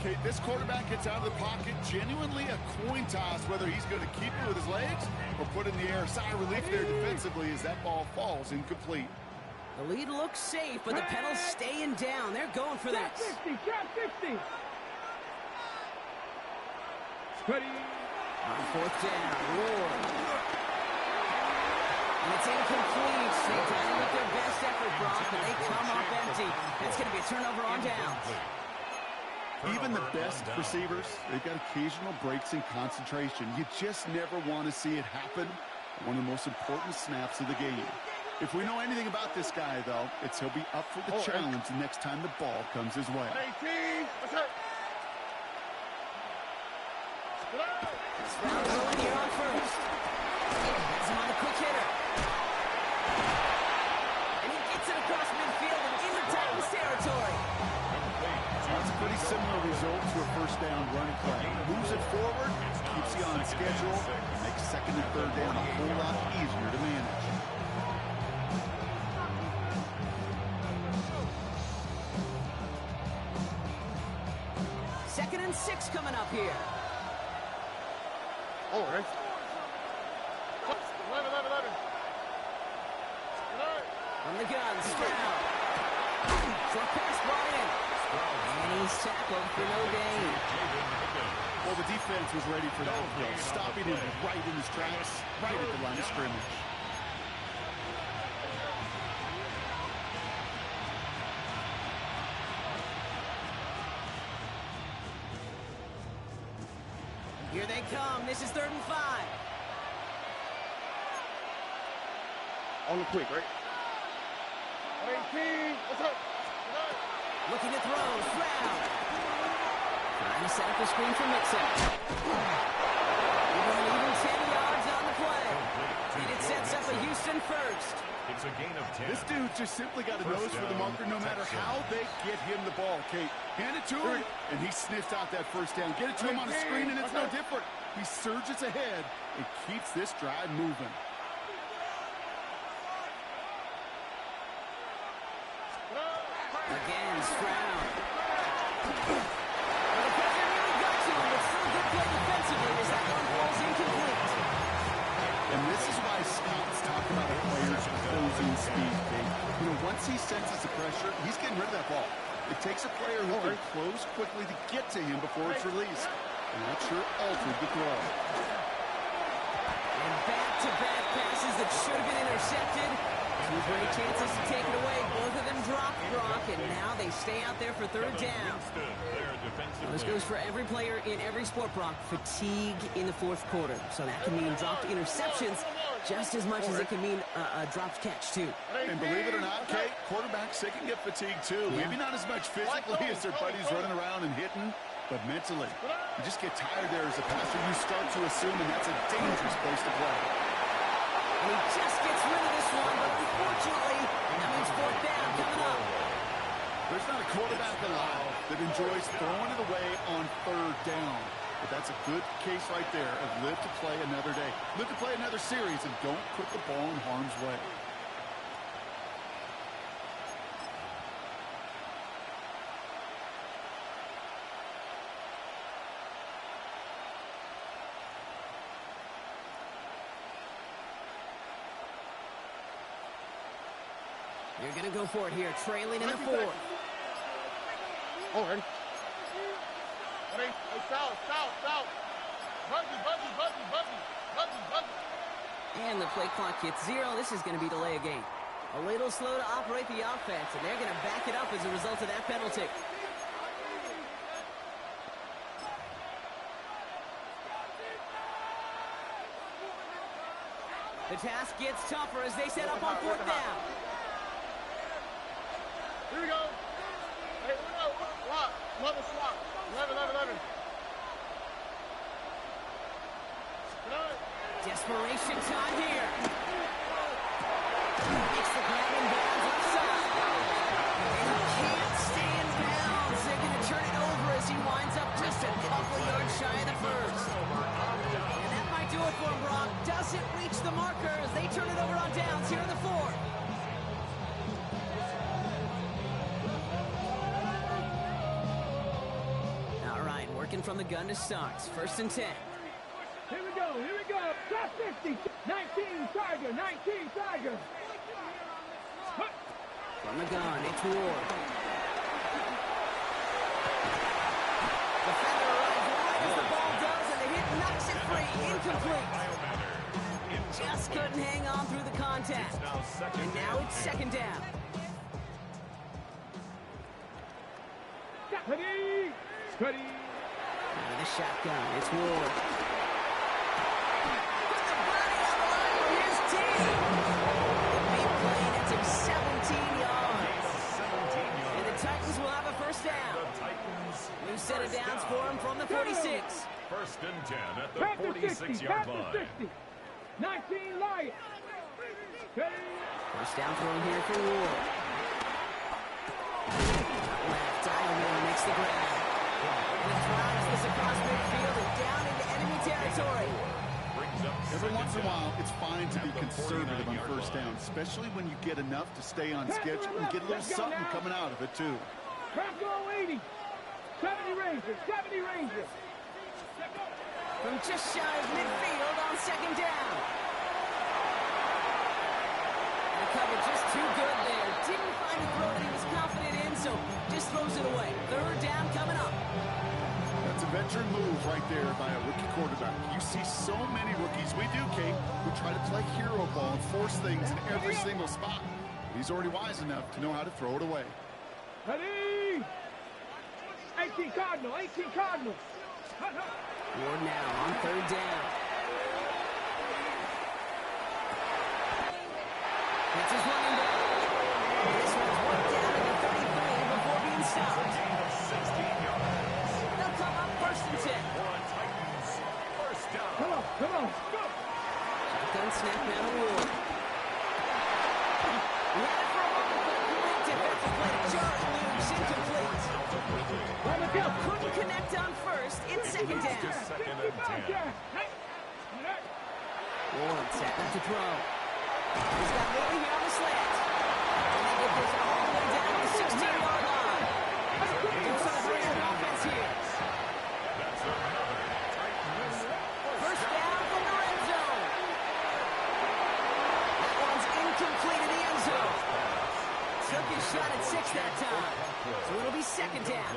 Okay, this quarterback gets out of the pocket. Genuinely a coin toss whether he's going to keep it with his legs or put it in the air. Sigh of relief there defensively as that ball falls incomplete. The lead looks safe, but the pedal's staying down. They're going for this. Trap 60. Ready. On fourth down, Ward. And it's incomplete. They try with their best effort, Brock, but they come up empty. That's going to be a turnover on downs. Even the best receivers, they've got occasional breaks in concentration. You just never want to see it happen. One of the most important snaps of the game. If we know anything about this guy, though, it's he'll be up for the challenge the next time the ball comes his way. 18, let's go. Sprout going here on first. Has him on the quick hitter. And he gets it across midfield and into Titans territory. That's a pretty similar result to a first down run play. Moves it forward, keeps you on schedule, and makes second and third down a whole lot easier to manage. Second and 6 coming up here. Oh, right. 11. From the gun, Stroud. Short pass brought in. And he's tackled for no gain. Well, the defense was ready for that play, stopping him right in his tracks, right at the line of scrimmage. Here they come. This is 3rd and 5. On the quick, right? 18, let's go. Looking to throw. Stroud. Trying to set up a screen for Mixon. Even 10 yards on the play. And it sets up a Houston first. It's a gain of 10. This dude just simply got a nose for the marker no matter how they get him the ball, Kate. Hand it to him, and he sniffs out that first down. Get it to him on a screen, and it's no different. He surges ahead and keeps this drive moving. Again, Stroud. Well, the pressure really got to him, but still good play defensively as that one falls incomplete. And this is why scouts talk about a player's closing speed, Kate. You know, once he senses the pressure, he's getting rid of that ball. It takes a player who can close quickly to get to him before it's released. And that sure altered the throw. And back-to-back passes that should have been intercepted. Two great chances to take it away. Both of them dropped Brock, and now they stay out there for 3rd down. Well, this goes for every player in every sport, Brock. Fatigue in the 4th quarter. So that can mean dropped interceptions just as much as it can mean a dropped catch, too. And believe it or not, Kate, quarterbacks, they can get fatigued, too. Yeah. Maybe not as much physically as their buddies running around and hitting, but mentally. You just get tired there as a passer. You start to assume, and that's a dangerous place to play. And he just gets rid of this one, but unfortunately, that means 4th down coming up. There's not a quarterback alive that enjoys throwing it away on 3rd down. But that's a good case right there of live to play another day. Live to play another series, and don't put the ball in harm's way. You're going to go for it here, trailing in the 4th. Oh, ready. Hey, foul. Buggy. And the play clock hits 0. This is going to be delay a game. A little slow to operate the offense, and they're going to back it up as a result of that penalty. The task gets tougher as they set up on 4th down. Here we go. Hey, here we go. Swap. Another swap. 11. Desperation time here. Makes the grab in bounds offside. And he can't stay in bounds. They're going to turn it over as he winds up just a couple yards shy of the 1st. And that might do it for him, Brock. Doesn't reach the markers. They turn it over on downs here in the 4th. All right, working from the gun to start. 1st and 10. Here we go. Top 50. 19 Tiger. From the gun, it's Ward. Defender arrives right as the ball does, and the hit knocks it free. Incomplete. Just couldn't hang on through the contact. And now it's 2nd down. Ready. With a shotgun, it's Ward. Put the body on the line for his team. The big play set of downs for him from the 46. First and 10 at the Back to 60, 46-yard back to line. 60. 19 Lions. First down throw here for Ward. Left, Diamond makes the grab. And he drives this across midfield and down into enemy territory. Every once in a while, it's fine to be conservative on first down, especially when you get enough to stay on schedule and get a little something coming out of it, too. Bronco 80. 70 Rangers. 70 Rangers. From just shy of midfield on second down. And the cover just too good there. Didn't find a throw that he was confident in, so just throws it away. Third down coming up. That's a veteran move right there by a rookie quarterback. You see so many rookies, we do, Kate, who try to play hero ball and force things in every single spot. He's already wise enough to know how to throw it away. Ready? 18 Cardinal. 18 Cardinal. Ward now on third down. It's his running back. This one's worked down to the 33 before being stopped. They'll come up first and 10. Come on, come on. Go. Shotgun snap now to Ward. He had it for a moment, but a great defensive play to Jordan Lewis, incomplete. On the count. Couldn't connect on first. It's second down. Second and 10. Ward set up to throw. He's got Ward here on the slant. And they get this all the way down to the 16-yard line. Do some brilliant offense here. That's another Titans First down from the red zone. That one's incomplete in the end zone. Took his shot at 6 that time. So it'll be second down.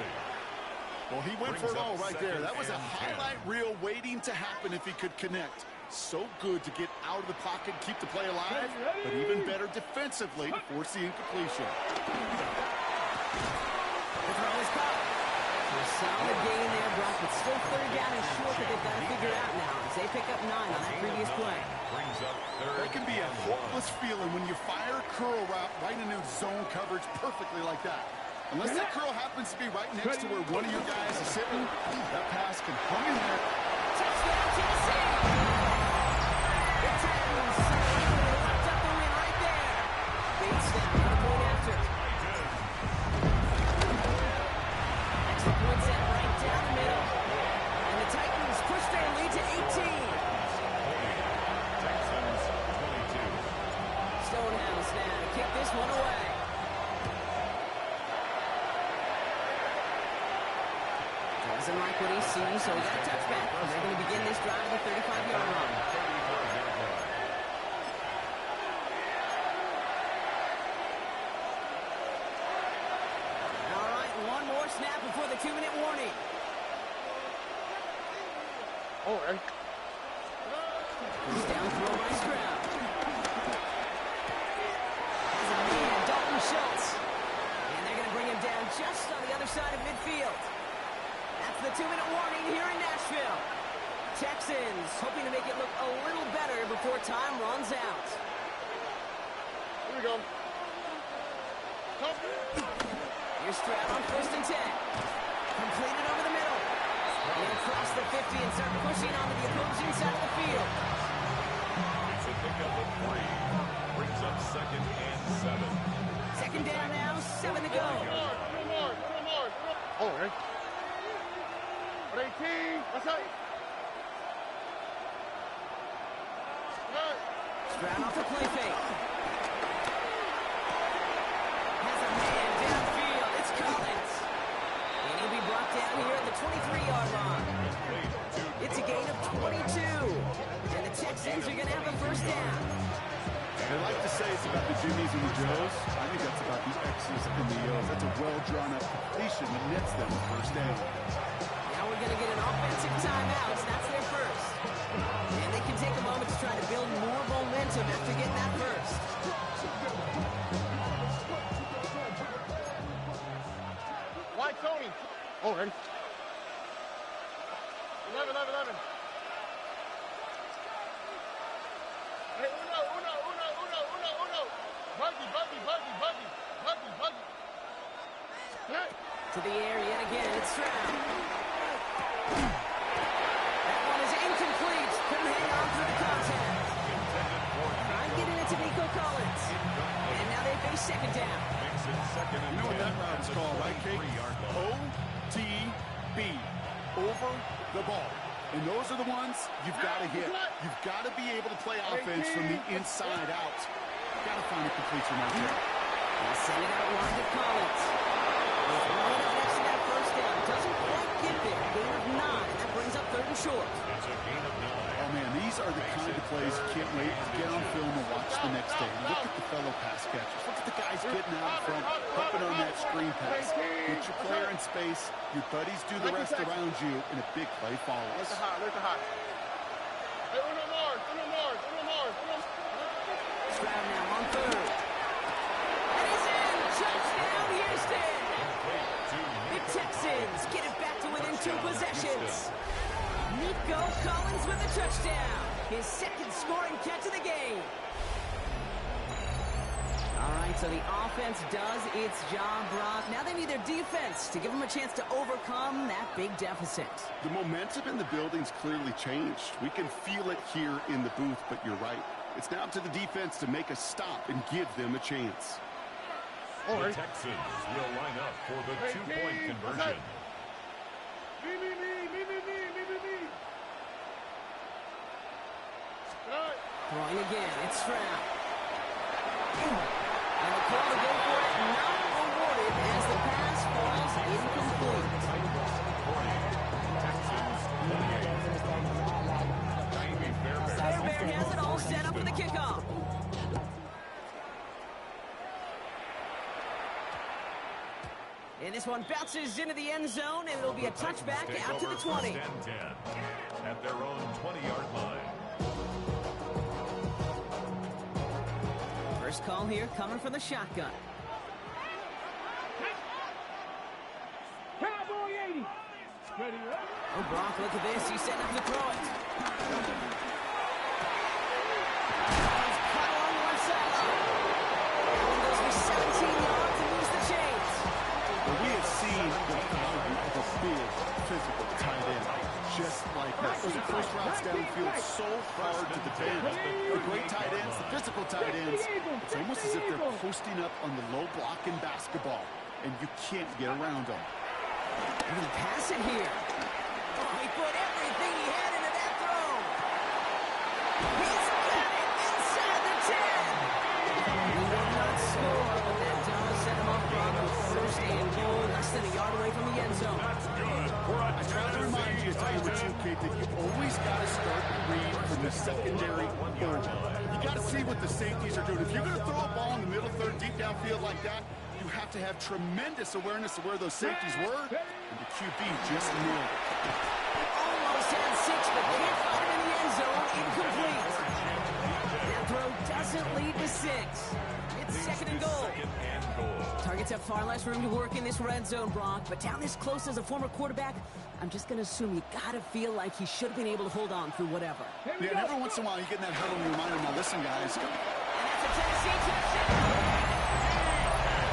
Well, he went for it all right there. That was a highlight reel waiting to happen if he could connect. So good to get out of the pocket, keep the play alive, but even better defensively to force the incompletion. The throw is caught. A solid gain there, Brock, but still third down and short that they've got to figure out now as they pick up 9 on that previous play. brings up third. That can be a hopeless feeling when you fire a curl route right into zone coverage perfectly like that. Unless that curl happens to be right next to where one of your guys is sitting, that pass can hung in there. Touchdown, Tennessee! The Titans locked up the win right there. Bates down for the point after. Extra point set right down the middle. And the Titans push their lead to 18. Texans 22. Stonehouse now to kick this one away. Doesn't like what he sees, so he got a touchback. They're going to begin this drive at the 35-yard line. All right, one more snap before the 2-minute warning. Oh, and He's down throw by Stroud. Has a man, Dalton Schultz. And they're going to bring him down just on the other side of midfield. That's the 2-minute warning here in Nashville. Texans hoping to make it look a little better before time runs out. here we go. Come. Here's Stroud on first and 10. Completed over the middle. And across the 50 and start pushing onto the opposing side of the field. It's a pickup of 3. Brings up second and 7. Second down now, 7 to go. Oh, and 18. That's right. Stroud off the play fake. Has a man downfield. It's Collins. And he'll be brought down here at the 23-yard line. It's a gain of 22. And the Texans are going to have a first down. They like to say it's about the Jimmies and the Joes. I think that's about the X's and the O's. That's a well-drawn-up completion that nets them the first down. Now we're going to get an offensive timeout. That's their first. And they can take a moment to try to build more momentum after getting that first. Why Tony? Oh, and 11. Hey, uno. Buggy. Hey. To the air yet again. It's Stroud. That one is incomplete. Couldn't hang on through the contact. Trying to get it to Nico Collins. And now they face second down. You know what that route is called, right, Kate? OTB. Over the ball. And those are the ones you've got to hit. You've got to be able to play offense from the inside out. You've got to find a completion right there. They'll send it out wide to Collins. He's right up next to that first down. Doesn't quite get there. Gain of 9. That brings up 3rd and short. It's a gain of 9. Oh, man, these are the kind of plays you can't wait to get on film and watch the next day. Look at the fellow pass catchers. Look at the guys getting out in front, helping on that screen pass. Get your player in space. Your buddies do the rest around you, and a big play follows. Look high. Hey, Uno Mars. Stroud now on 3rd. And he's in. Touchdown, Houston. The Texans get it back to within 2 possessions. Nico Collins with a touchdown. His 2nd scoring catch of the game. All right, so the offense does its job, Brock. Now they need their defense to give them a chance to overcome that big deficit. The momentum in the building's clearly changed. We can feel it here in the booth, but you're right. It's now up to the defense to make a stop and give them a chance. The Texans will line up for the 2-point conversion. Me. Throwing again, it's Stroud. And the call to go for it not awarded as the pass falls incomplete. Fairbairn has it all set up for the kickoff. And this one bounces into the end zone, and it'll be a touchback out to the 20. At their own 20-yard line. First call here coming from the shotgun. Cowboy 80. Ready up. Oh, Brock, look at this. He's setting up to throw it. He's cut along one sideline. That one goes for 17 yards and moves the chains. Well, we have seen the value of a big, physical tight end. Just like that. Those are first routes downfield so hard to defend. The great tight ends, the physical tight ends, it's almost as if they're posting up on the low block in basketball, and you can't get around them. And he pass it here. Oh, he put everything he had into that throw. He's got it inside the 10. He will not score, but that does set him up on the 1st and goal, less than a yard away from the end zone. I try to remind you, tell you what you, Kate, that you always got to start the read from the secondary forward. You got to see what the safeties are doing. If you're going to throw a ball in the middle third, deep downfield like that, you have to have tremendous awareness of where those safeties were, and the QB just nailed it. Almost had 6, but can't find him in the end zone. Incomplete. That throw doesn't lead to 6. It's 2nd and goal. Targets have far less room to work in this red zone, Brock, but down this close as a former quarterback, I'm just going to assume you got to feel like he should have been able to hold on through whatever. Yeah, and every once in a while you get in that huddle and you remind them, now listen, guys. And that's a Tennessee touchdown.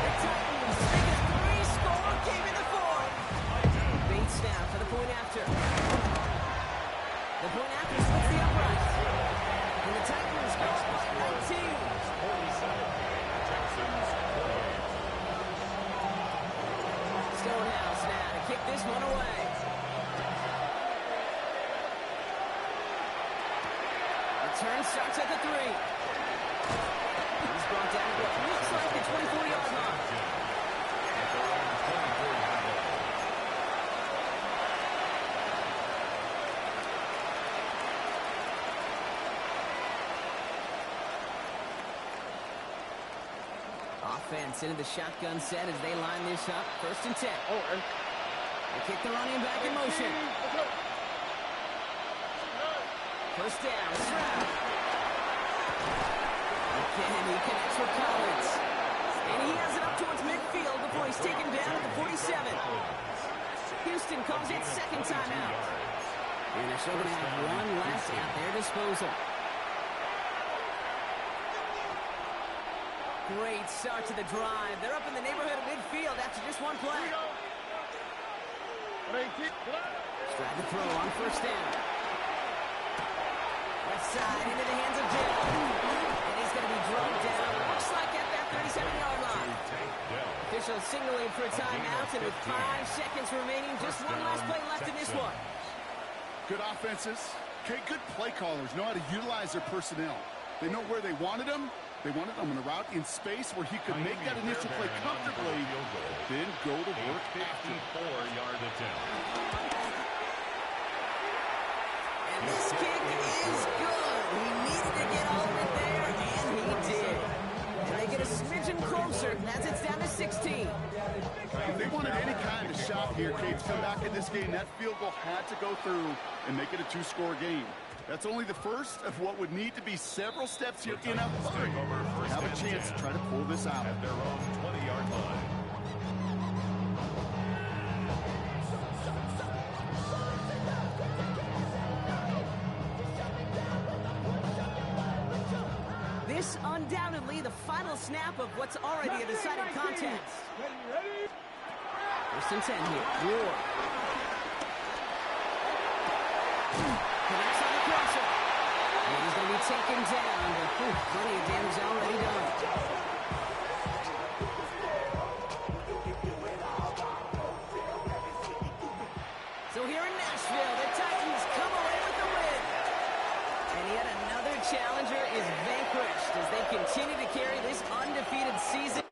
The Titans make a 3-score game in the 4th. Bait snap for the point after. The point after splits the upright. And the Titans go up by 19. Stonehouse now to kick this one away. Return starts at the 3. He's brought down to what looks like the 24-yard line. Offense into the shotgun set as they line this up. 1st and 10. They kick the running back in motion. First down, Stroud. Again, he connects with Collins. And he has it up towards midfield before he's taken down at the 47. Houston calls it 2nd timeout. And they're still going to have one left at their disposal. Great start to the drive. They're up in the neighborhood of midfield after just one play. Trying to throw on first down. Left side into the hands of Dell. And he's going to be drugged down. Looks like at that 37-yard line. Officials signaling for a timeout, and with 5 seconds remaining, just one last play left in this one. Good offenses. Okay, good play callers know how to utilize their personnel. They know where they wanted them. They wanted them on a route in space where he could make that initial play comfortably, then go to work after. 54-yard attempt. And this kick is good. He needed to get all of it there, and he did. And they get a smidgen closer as it's down to 16. If they wanted any kind of shot here, Kate, to come back in this game, that field goal had to go through and make it a 2-score game. That's only the first of what would need to be several steps here in a hurry to have a chance to try to pull this out. At their own 20-yard line. This undoubtedly the final snap of what's already a decided contest. First and 10 here. Ward. Connects on the crosser. And he's going to be taken down. But plenty of damage already done. So here in Nashville, the Titans come away with the win. And yet another challenger is vanquished as they continue to carry this undefeated season.